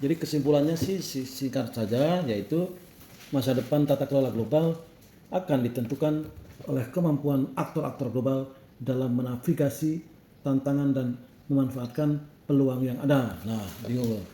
Jadi kesimpulannya sih singkat saja, yaitu masa depan tata kelola global akan ditentukan oleh kemampuan aktor-aktor global dalam menavigasi tantangan dan memanfaatkan peluang yang ada. Nah, bingung.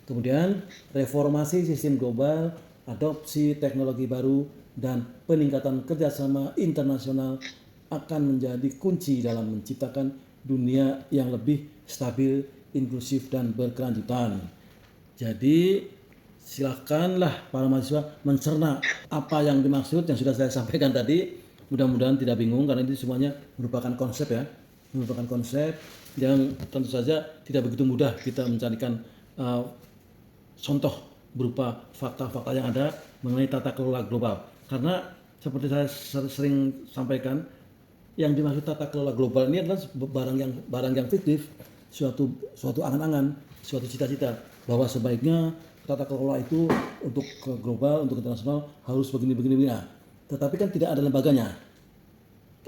Kemudian reformasi sistem global, adopsi teknologi baru, dan peningkatan kerjasama internasional akan menjadi kunci dalam menciptakan dunia yang lebih stabil, inklusif, dan berkelanjutan. Jadi silakanlah para mahasiswa mencerna apa yang dimaksud yang sudah saya sampaikan tadi. Mudah-mudahan tidak bingung karena ini semuanya merupakan konsep ya, merupakan konsep yang tentu saja tidak begitu mudah kita mencarikan contoh berupa fakta-fakta yang ada mengenai tata kelola global. Karena seperti saya sering sampaikan, yang dimaksud tata kelola global ini adalah barang yang fiktif, suatu angan-angan, suatu cita-cita bahwa sebaiknya tata kelola itu untuk ke global, untuk internasional harus begini. Nah, tetapi kan tidak ada lembaganya,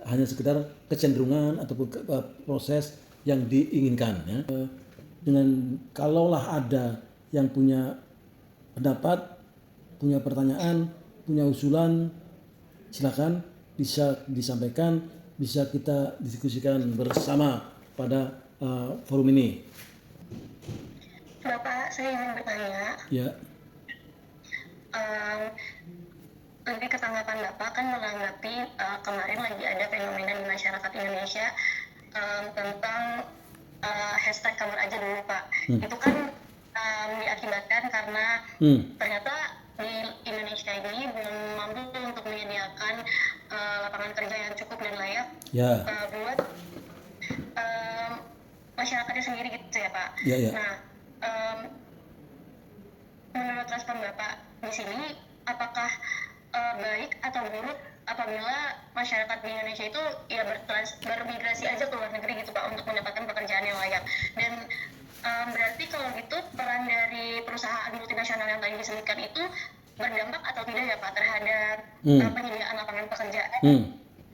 hanya sekedar kecenderungan ataupun proses yang diinginkan. Ya. Dengan kalaulah ada yang punya pendapat, punya pertanyaan, punya usulan, silakan bisa disampaikan, bisa kita diskusikan bersama pada forum ini. Bapak, saya ingin bertanya. Ya. Lebih ke tanggapan Bapak kan menanggapi kemarin lagi ada fenomena di masyarakat Indonesia tentang hashtag kamar aja dulu Pak. Itu kan diakibatkan karena ternyata di Indonesia ini belum mampu untuk menyediakan lapangan kerja yang cukup dan layak buat masyarakatnya sendiri gitu ya Pak. Nah, menurut respon Bapak di sini, apakah baik atau buruk apabila masyarakat di Indonesia itu ya bermigrasi aja ke luar negeri gitu Pak untuk mendapatkan pekerjaan yang layak? Dan berarti kalau gitu peran dari perusahaan multinasional yang tadi disebutkan itu berdampak atau tidak ya Pak terhadap penyediaan lapangan pekerjaan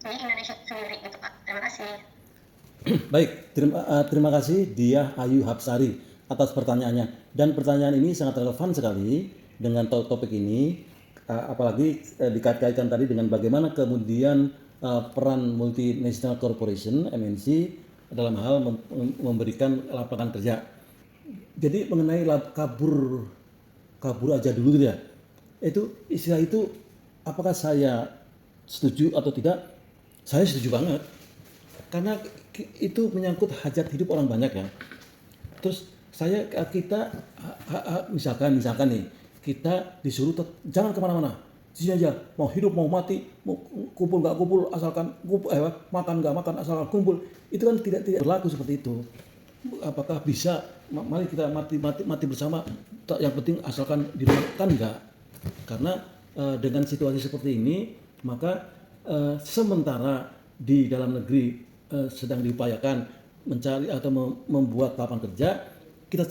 di Indonesia sendiri gitu Pak? Terima kasih. Baik, terima kasih Diah Ayu Hapsari atas pertanyaannya. Dan pertanyaan ini sangat relevan sekali dengan topik ini, apalagi dikait-kaitkan tadi dengan bagaimana kemudian peran multinational corporation (MNC) dalam hal memberikan lapangan kerja. Jadi mengenai kabur aja dulu gitu ya. Itu istilah itu apakah saya setuju atau tidak? Saya setuju banget. Karena itu menyangkut hajat hidup orang banyak ya. Terus kita misalkan nih, kita disuruh jangan kemana-mana, di sini aja, mau hidup mau mati, mau kumpul nggak kumpul asalkan makan nggak makan asalkan kumpul, itu kan tidak berlaku seperti itu. Apakah bisa mari kita mati bersama, yang penting asalkan di rumah, kan enggak. Karena dengan situasi seperti ini maka sementara di dalam negeri sedang diupayakan mencari atau membuat lapangan kerja, kita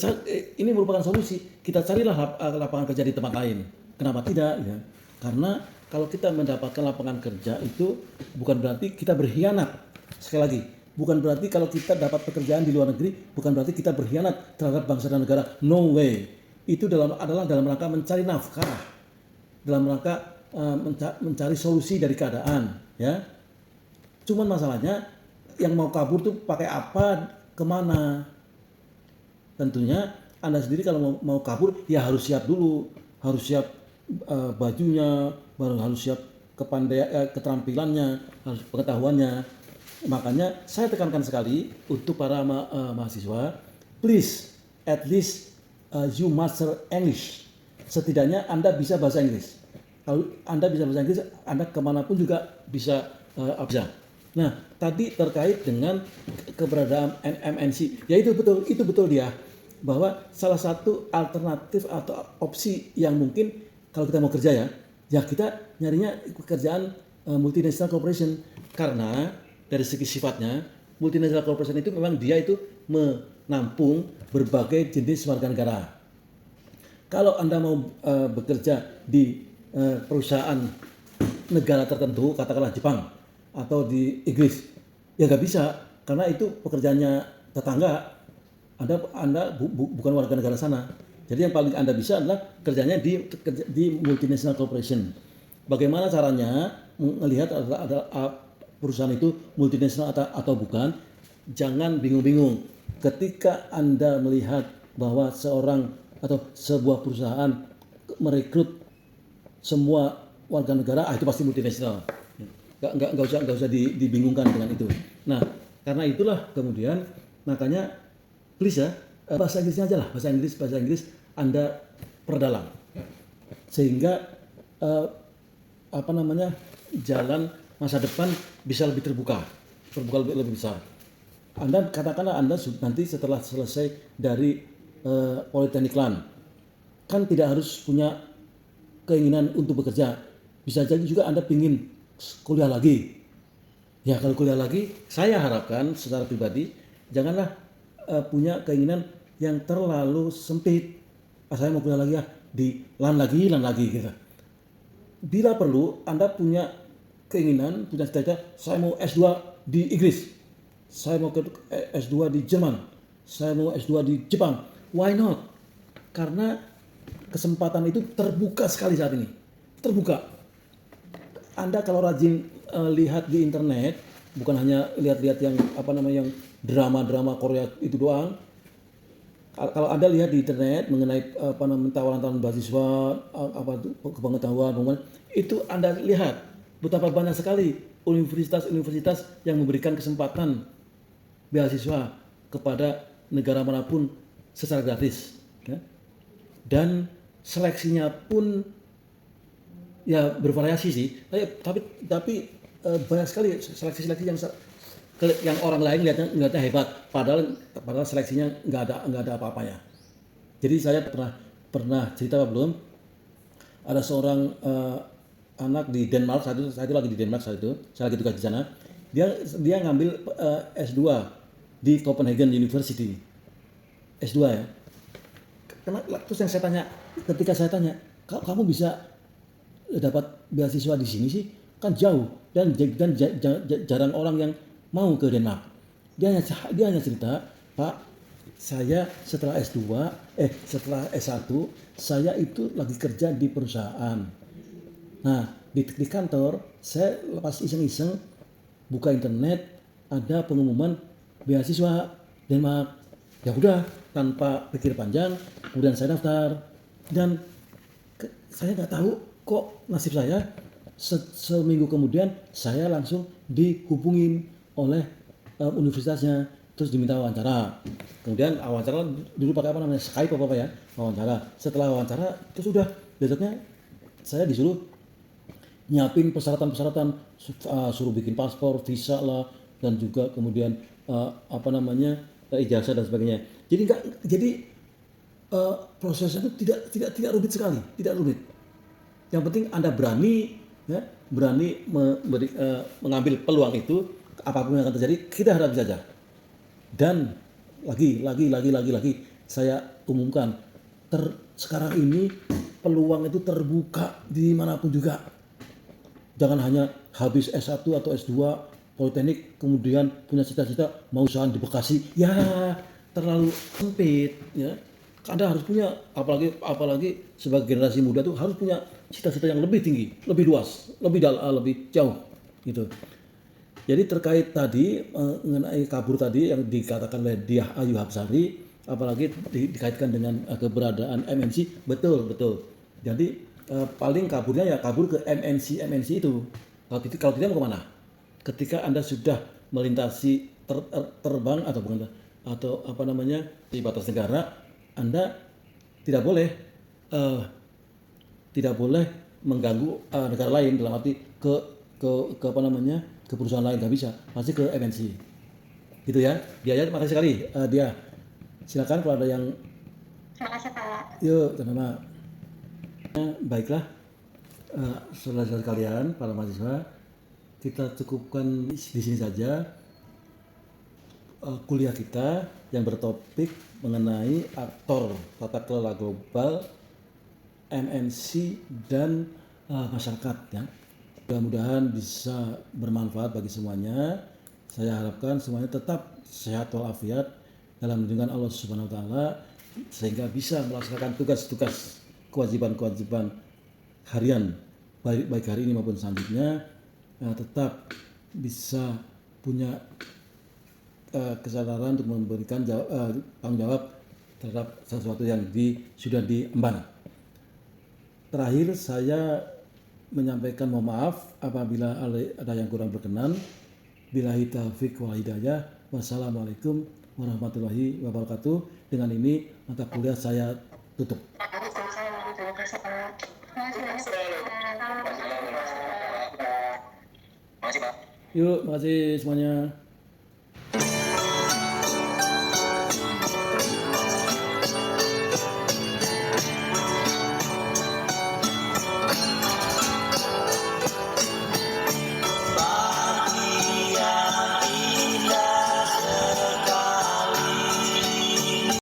ini merupakan solusi. Kita carilah lapangan kerja di tempat lain. Kenapa tidak? Ya. Karena kalau kita mendapatkan lapangan kerja itu bukan berarti kita berkhianat. Sekali lagi, bukan berarti kalau kita dapat pekerjaan di luar negeri, bukan berarti kita berkhianat terhadap bangsa dan negara. No way. Itu adalah dalam rangka mencari nafkah, dalam rangka mencari solusi dari keadaan. Ya. Cuman masalahnya yang mau kabur tuh pakai apa, kemana? Tentunya Anda sendiri kalau mau kabur ya harus siap dulu, harus siap bajunya, baru harus siap keterampilannya, harus pengetahuannya. Makanya saya tekankan sekali untuk para mahasiswa, please at least you master English. Setidaknya Anda bisa bahasa Inggris. Kalau Anda bisa bahasa Inggris, Anda kemanapun juga bisa bisa. Nah, tadi terkait dengan keberadaan MNC, ya itu betul dia, bahwa salah satu alternatif atau opsi yang mungkin kalau kita mau kerja ya kita nyarinya pekerjaan multinational corporation, karena dari segi sifatnya multinational corporation itu memang dia itu menampung berbagai jenis warga negara. Kalau Anda mau bekerja di perusahaan negara tertentu, katakanlah Jepang atau di Inggris, ya nggak bisa, karena itu pekerjaannya tetangga. Anda bukan warga negara sana. Jadi yang paling Anda bisa adalah kerjanya di multinational corporation. Bagaimana caranya melihat ada perusahaan itu multinasional atau bukan? Jangan bingung-bingung. Ketika Anda melihat bahwa seorang atau sebuah perusahaan merekrut semua warga negara, itu pasti multinasional. Nggak usah dibingungkan dengan itu. Nah, karena itulah kemudian makanya please ya, bahasa Inggrisnya aja lah, bahasa Inggris Anda perdalam, sehingga jalan masa depan bisa lebih terbuka lebih besar. Anda katakanlah Anda nanti setelah selesai dari Politeknik LAN, kan tidak harus punya keinginan untuk bekerja, bisa jadi juga Anda ingin kuliah lagi. Ya kalau kuliah lagi, saya harapkan secara pribadi janganlah punya keinginan yang terlalu sempit. Saya mau kuliah lagi ya di LAN lagi gitu. Bila perlu Anda punya keinginan, punya cita-cita, saya mau S2 di Inggris, saya mau ke S2 di Jerman, saya mau S2 di Jepang. Why not? Karena kesempatan itu terbuka sekali saat ini. Terbuka. Anda kalau rajin lihat di internet, bukan hanya lihat-lihat yang yang drama-drama Korea itu doang. Kalau Anda lihat di internet mengenai tawaran-tawaran beasiswa, kepengetahuan, itu Anda lihat betapa banyak sekali universitas-universitas yang memberikan kesempatan beasiswa kepada negara manapun secara gratis, ya. Dan seleksinya pun ya bervariasi sih, tapi banyak sekali seleksi-seleksi yang orang lain ngelihatnya hebat, padahal seleksinya nggak ada apa-apanya. Jadi saya pernah cerita belum, ada seorang anak di Denmark, saya itu lagi di Denmark saya lagi tugas di sana. Dia ngambil S2 di Copenhagen University, S2 ya. Terus yang saya tanya, ketika saya tanya, kamu bisa dapat beasiswa di sini sih, kan jauh dan jarang orang yang mau ke Denmark. Dia hanya cerita, Pak, saya setelah setelah S1 saya itu lagi kerja di perusahaan. Nah, di kantor saya pas iseng-iseng buka internet, ada pengumuman beasiswa Denmark. Ya udah, tanpa pikir panjang kemudian saya daftar, dan saya nggak tahu kok nasib saya seminggu kemudian saya langsung dihubungin oleh universitasnya, terus diminta wawancara. Kemudian wawancara dulu pakai Skype apa ya, wawancara. Setelah wawancara terus udah besoknya saya disuruh nyiapin persyaratan, suruh bikin paspor, visa lah, dan juga kemudian ijazah dan sebagainya. Jadi prosesnya itu tidak rumit sekali, tidak rumit. Yang penting Anda berani mengambil peluang itu, apapun yang akan terjadi kita hadapi saja. Dan lagi saya umumkan, sekarang ini peluang itu terbuka dimanapun juga. Jangan hanya habis S1 atau S2 Politeknik kemudian punya cita-cita mau usaha di Bekasi, ya terlalu sempit ya. Anda harus punya, apalagi sebagai generasi muda tuh harus punya cita-cita yang lebih tinggi, lebih luas, lebih jauh gitu. Jadi terkait tadi mengenai kabur tadi yang dikatakan oleh Diah Ayu Hapsari, apalagi dikaitkan dengan keberadaan MNC, betul. Jadi paling kaburnya ya kabur ke MNC itu. Kalau tidak mau kemana? Ketika Anda sudah melintasi terbang atau di batas negara, Anda tidak boleh mengganggu negara lain, dalam arti ke perusahaan lain, nggak bisa, pasti ke MNC gitu ya. Dia terima kasih sekali, dia silakan kalau ada yang. Terima kasih Pak. Yuk, sama-sama. Baiklah, saudara-saudara kalian, para mahasiswa, kita cukupkan di sini saja kuliah kita yang bertopik mengenai aktor tata kelola global, MNC dan masyarakat ya. Mudah-mudahan bisa bermanfaat bagi semuanya. Saya harapkan semuanya tetap sehat walafiat dalam lindungan Allah Subhanahu wa taala. sehingga bisa melaksanakan tugas-tugas kewajiban-kewajiban harian baik hari ini maupun selanjutnya, tetap bisa punya kesadaran untuk memberikan tanggung jawab terhadap sesuatu yang sudah diemban. Terakhir saya menyampaikan mohon maaf apabila ada yang kurang berkenan. Billahi taufiq wal hidayah. Wassalamualaikum warahmatullahi wabarakatuh. Dengan ini mata kuliah saya tutup. Terima kasih Pak. Terima kasih Pak. Yuk, makasih semuanya.